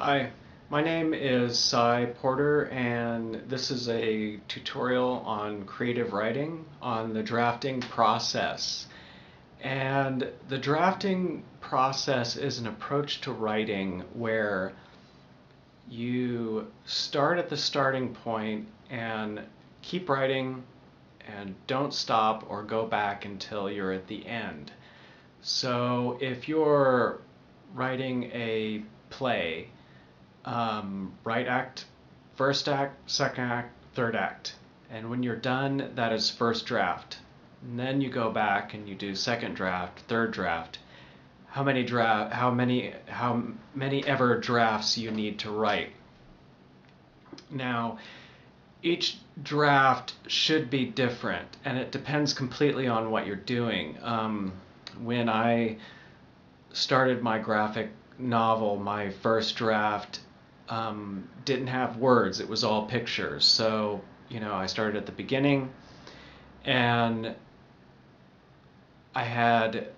Hi, my name is Cy Porter, and this is a tutorial on creative writing on the drafting process. And the drafting process is an approach to writing where you start at the starting point and keep writing and don't stop or go back until you're at the end. So if you're writing a play, right act, first act, second act, third act. And when you're done, that is first draft. And then you go back and you do second draft, third draft. How many ever drafts you need to write. Now, each draft should be different, and it depends completely on what you're doing. When I started my graphic novel, my first draft didn't have words, it was all pictures. So, I started at the beginning and I had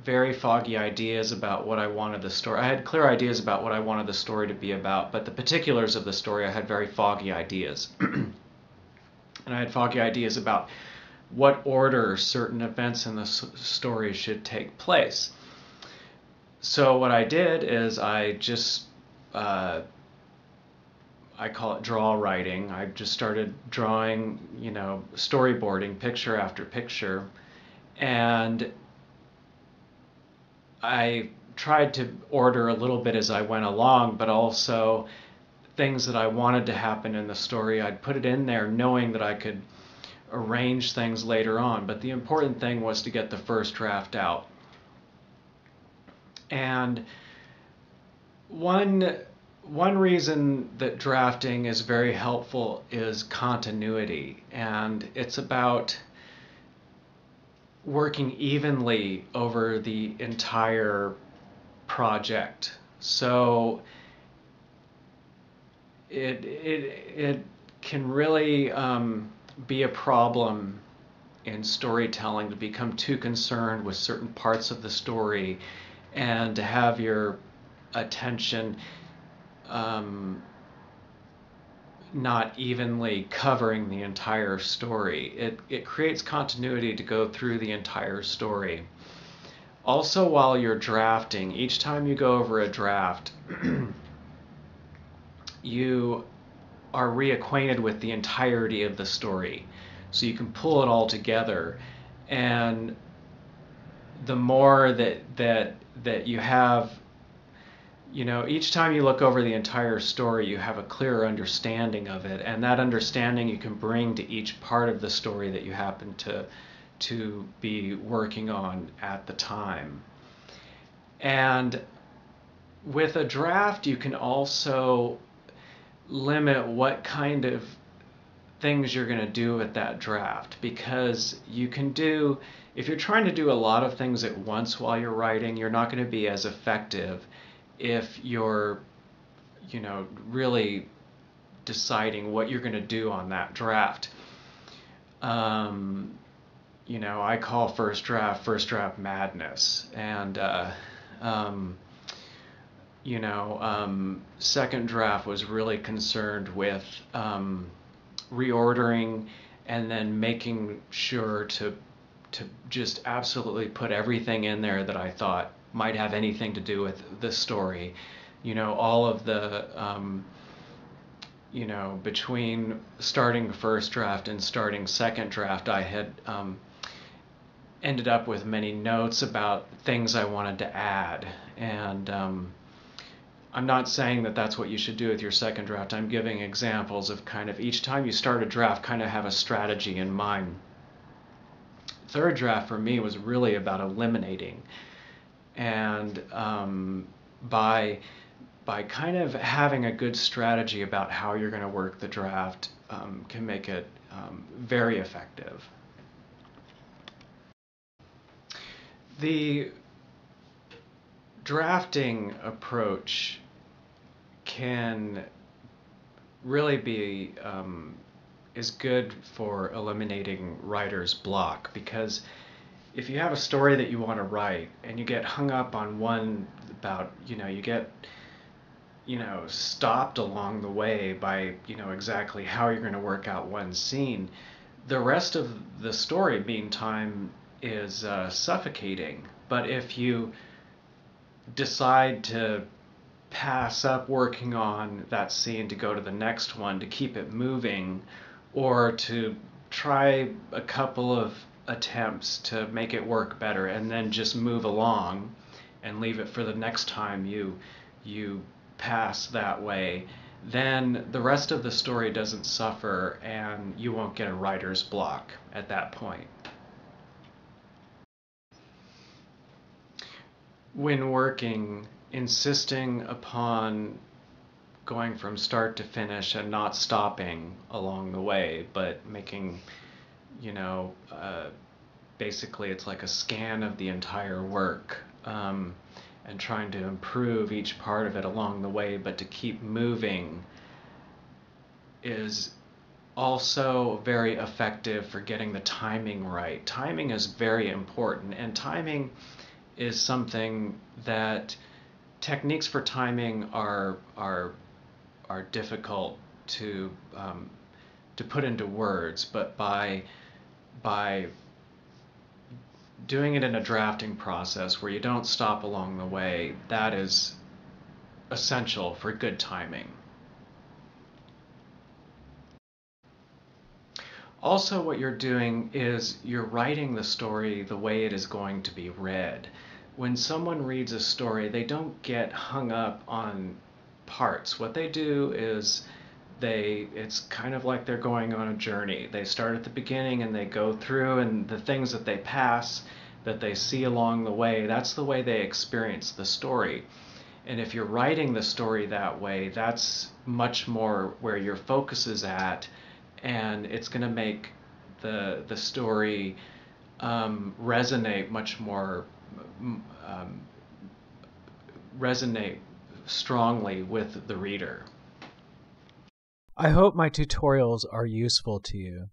very foggy ideas about what I wanted the story. I had clear ideas about what I wanted the story to be about, but the particulars of the story I had very foggy ideas. And I had foggy ideas about what order certain events in the story should take place. So what I did is I just I call it draw writing. I just started drawing, storyboarding picture after picture, and I tried to order a little bit as I went along, but also things that I wanted to happen in the story, I'd put it in there knowing that I could arrange things later on. But the important thing was to get the first draft out. And one reason that drafting is very helpful is continuity, and it's about working evenly over the entire project. So it can really be a problem in storytelling to become too concerned with certain parts of the story and to have your attention not evenly covering the entire story. It creates continuity to go through the entire story. Also, while you're drafting, each time you go over a draft, you are reacquainted with the entirety of the story. So you can pull it all together, and the more that you have, each time you look over the entire story, you have a clearer understanding of it, and that understanding you can bring to each part of the story that you happen to be working on at the time. And with a draft, you can also limit what kind of things you're going to do with that draft, because you can do, if you're trying to do a lot of things at once while you're writing, you're not going to be as effective if you're, really deciding what you're going to do on that draft. I call first draft madness, and second draft was really concerned with reordering and then making sure to just absolutely put everything in there that I thought might have anything to do with the story. All of the between starting first draft and starting second draft, I had ended up with many notes about things I wanted to add. And I'm not saying that that's what you should do with your second draft. I'm giving examples of kind of each time you start a draft, kind of have a strategy in mind. Third draft for me was really about eliminating, and by kind of having a good strategy about how you're going to work the draft can make it very effective. The drafting approach can really be is good for eliminating writer's block, because if you have a story that you want to write and you get hung up on one about, you get stopped along the way by, exactly how you're going to work out one scene, the rest of the story, meantime, is suffocating. But if you decide to pass up working on that scene to go to the next one to keep it moving, or to try a couple of attempts to make it work better and then just move along and leave it for the next time you pass that way, then the rest of the story doesn't suffer and you won't get a writer's block at that point. When working, insisting upon going from start to finish and not stopping along the way, but making, you know, basically it's like a scan of the entire work, and trying to improve each part of it along the way, but to keep moving is also very effective for getting the timing right. Timing is very important, and timing is something that techniques for timing are difficult to put into words, but by doing it in a drafting process where you don't stop along the way, that is essential for good timing. Also, what you're doing is you're writing the story the way it is going to be read. When someone reads a story, they don't get hung up on parts. What they do is it's kind of like they're going on a journey. They start at the beginning and they go through, and the things that they pass, that they see along the way, that's the way they experience the story. And if you're writing the story that way, that's much more where your focus is at, and it's going to make the story resonate much more, resonate strongly with the reader. I hope my tutorials are useful to you.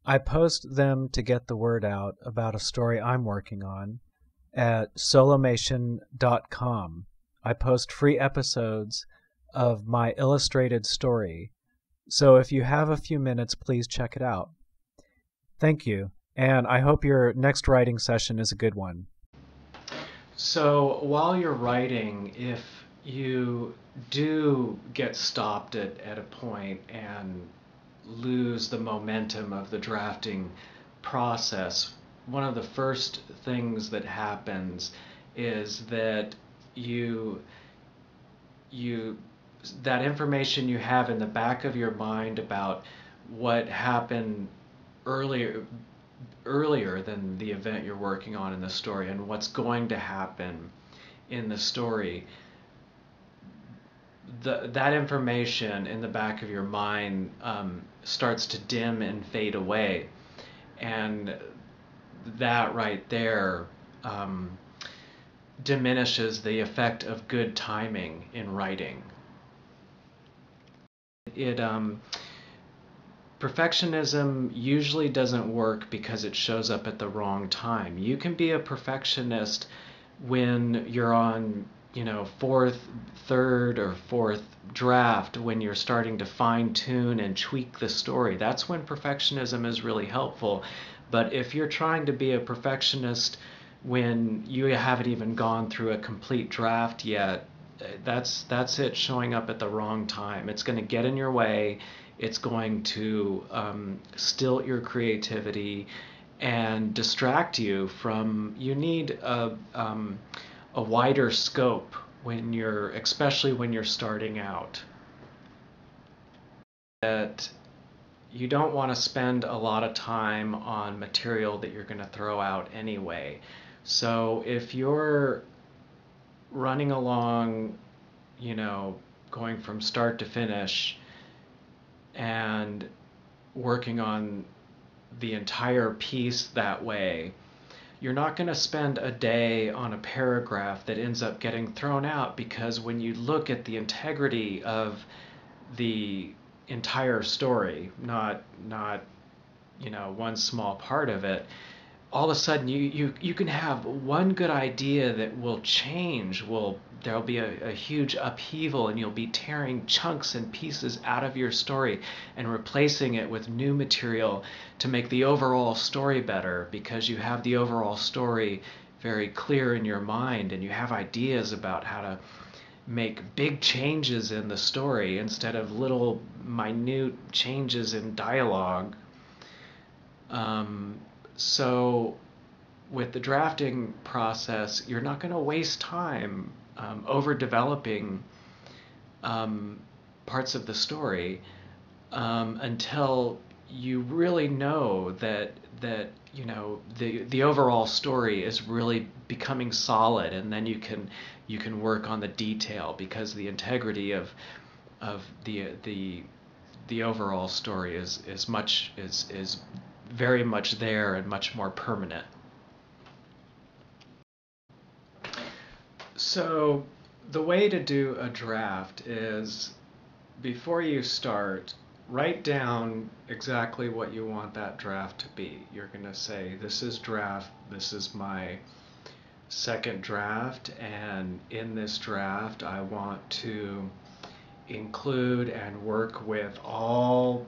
I post them to get the word out about a story I'm working on at solomation.com. I post free episodes of my illustrated story, so if you have a few minutes, please check it out. Thank you, and I hope your next writing session is a good one. So while you're writing, if you do get stopped at a point and lose the momentum of the drafting process, one of the first things that happens is that that information you have in the back of your mind about what happened earlier than the event you're working on in the story, and what's going to happen in the story, that information in the back of your mind starts to dim and fade away, and that right there diminishes the effect of good timing in writing. Perfectionism usually doesn't work because it shows up at the wrong time. You can be a perfectionist when you're on, third or fourth draft, when you're starting to fine tune and tweak the story. That's when perfectionism is really helpful. But if you're trying to be a perfectionist when you haven't even gone through a complete draft yet, that's it showing up at the wrong time. It's going to get in your way. It's going to stilt your creativity and distract you from. You need a wider scope especially when you're starting out. That you don't want to spend a lot of time on material that you're going to throw out anyway. So if you're running along, going from start to finish and working on the entire piece that way, you're not going to spend a day on a paragraph that ends up getting thrown out, because when you look at the integrity of the entire story, not one small part of it, all of a sudden you can have one good idea that will change, there'll be a huge upheaval, and you'll be tearing chunks and pieces out of your story and replacing it with new material to make the overall story better, because you have the overall story very clear in your mind and you have ideas about how to make big changes in the story instead of little minute changes in dialogue. So with the drafting process, you're not going to waste time over developing parts of the story until you really know that the overall story is really becoming solid, and then you can work on the detail, because the integrity of the overall story is very much there and much more permanent. So the way to do a draft is, before you start, write down exactly what you want that draft to be. You're going to say, this is my second draft, and in this draft I want to include and work with all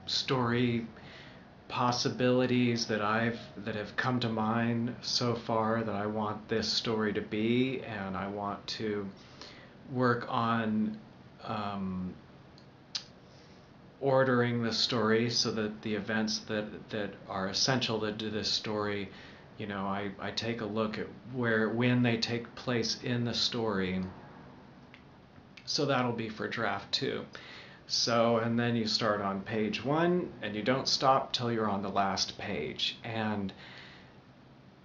story possibilities that have come to mind so far that I want this story to be, and I want to work on ordering the story so that the events that are essential to this story, I take a look at when they take place in the story. So that'll be for draft 2. So, and then you start on page 1 and you don't stop till you're on the last page. And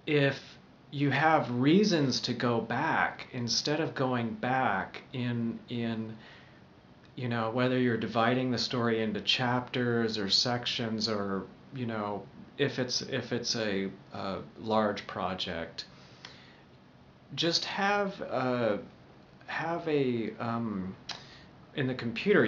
if you have reasons to go back, instead of going back in whether you're dividing the story into chapters or sections, or if it's a large project, just have a in the computer,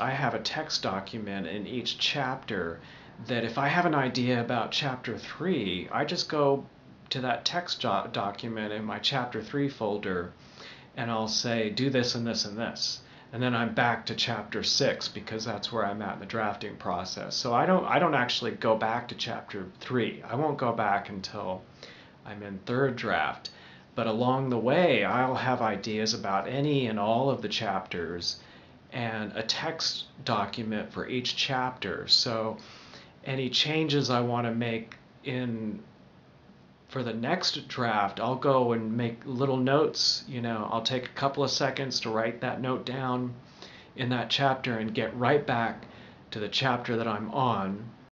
I have a text document in each chapter that if I have an idea about chapter 3, I just go to that text document in my chapter 3 folder and I'll say, do this and this and this. And then I'm back to chapter 6, because that's where I'm at in the drafting process. So I don't actually go back to chapter 3. I won't go back until I'm in third draft. But along the way, I'll have ideas about any and all of the chapters, and a text document for each chapter. So any changes I want to make for the next draft, I'll go and make little notes. I'll take a couple of seconds to write that note down in that chapter and get right back to the chapter that I'm on,